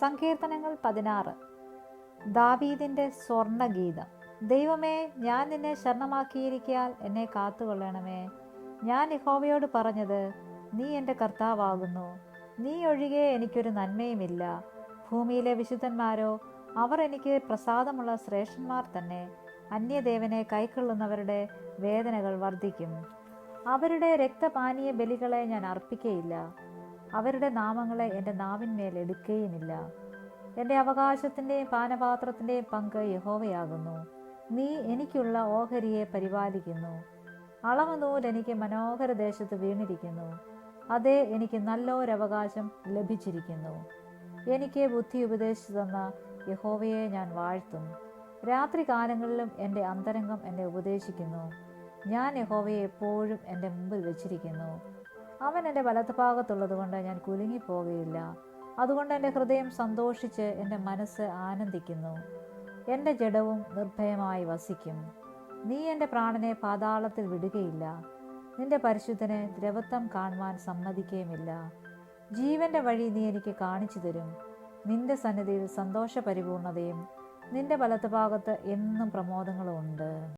സങ്കീർത്തനങ്ങൾ 16. ദാവീദിന്റെ സ്വർണഗീതം. ദൈവമേ, ഞാൻ നിന്നെ ശരണമാക്കിയിരിക്കയാൽ എന്നെ കാത്തുകൊള്ളണമേ. ഞാൻ യഹോവയോട് പറഞ്ഞത്, നീ എൻ്റെ കർത്താവാകുന്നു. നീ ഒഴികെ എനിക്കൊരു നന്മയുമില്ല. ഭൂമിയിലെ വിശുദ്ധന്മാരോ, അവർ എനിക്ക് പ്രസാദമുള്ള ശ്രേഷ്ഠന്മാർ തന്നെ. അന്യദേവനെ കൈക്കൊള്ളുന്നവരുടെ വേദനകൾ വർദ്ധിക്കും. അവരുടെ രക്തപാനീയ ബലികളെ ഞാൻ അർപ്പിക്കയില്ല. അവരുടെ നാമങ്ങളെ എൻ്റെ നാവിന്മേൽ എടുക്കുകയുമില്ല. എൻ്റെ അവകാശത്തിൻ്റെയും പാനപാത്രത്തിൻ്റെയും പങ്ക് യഹോവയാകുന്നു. നീ എനിക്കുള്ള ഓഹരിയെ പരിപാലിക്കുന്നു. അളവ് നൂൽ എനിക്ക് മനോഹര ദേശത്ത് വീണിരിക്കുന്നു. അതേ, എനിക്ക് നല്ലൊരവകാശം ലഭിച്ചിരിക്കുന്നു. എനിക്ക് ബുദ്ധി ഉപദേശിച്ചു തന്ന യഹോവയെ ഞാൻ വാഴ്ത്തും. രാത്രി കാലങ്ങളിലും എൻ്റെ അന്തരംഗം എന്നെ ഉപദേശിക്കുന്നു. ഞാൻ യഹോവയെ എപ്പോഴും എൻ്റെ മുമ്പിൽ വെച്ചിരിക്കുന്നു. അവൻ എൻ്റെ വലത്തുഭാഗത്തുള്ളത് കൊണ്ട് ഞാൻ കുലുങ്ങിപ്പോകുകയില്ല. അതുകൊണ്ട് എൻ്റെ ഹൃദയം സന്തോഷിച്ച് എൻ്റെ മനസ്സ് ആനന്ദിക്കുന്നു. എൻ്റെ ജഡവും നിർഭയമായി വസിക്കും. നീ എൻ്റെ പ്രാണനെ പാതാളത്തിൽ വിടുകയില്ല. നിന്റെ പരിശുദ്ധനെ ദ്രവത്വം കാണുവാൻ സമ്മതിക്കുകയുമില്ല. ജീവന്റെ വഴി നീ എനിക്ക് കാണിച്ചു തരും. നിന്റെ സന്നിധിയിൽ സന്തോഷ പരിപൂർണതയും നിന്റെ വലത്തുഭാഗത്ത് എന്നും പ്രമോദങ്ങളും ഉണ്ട്.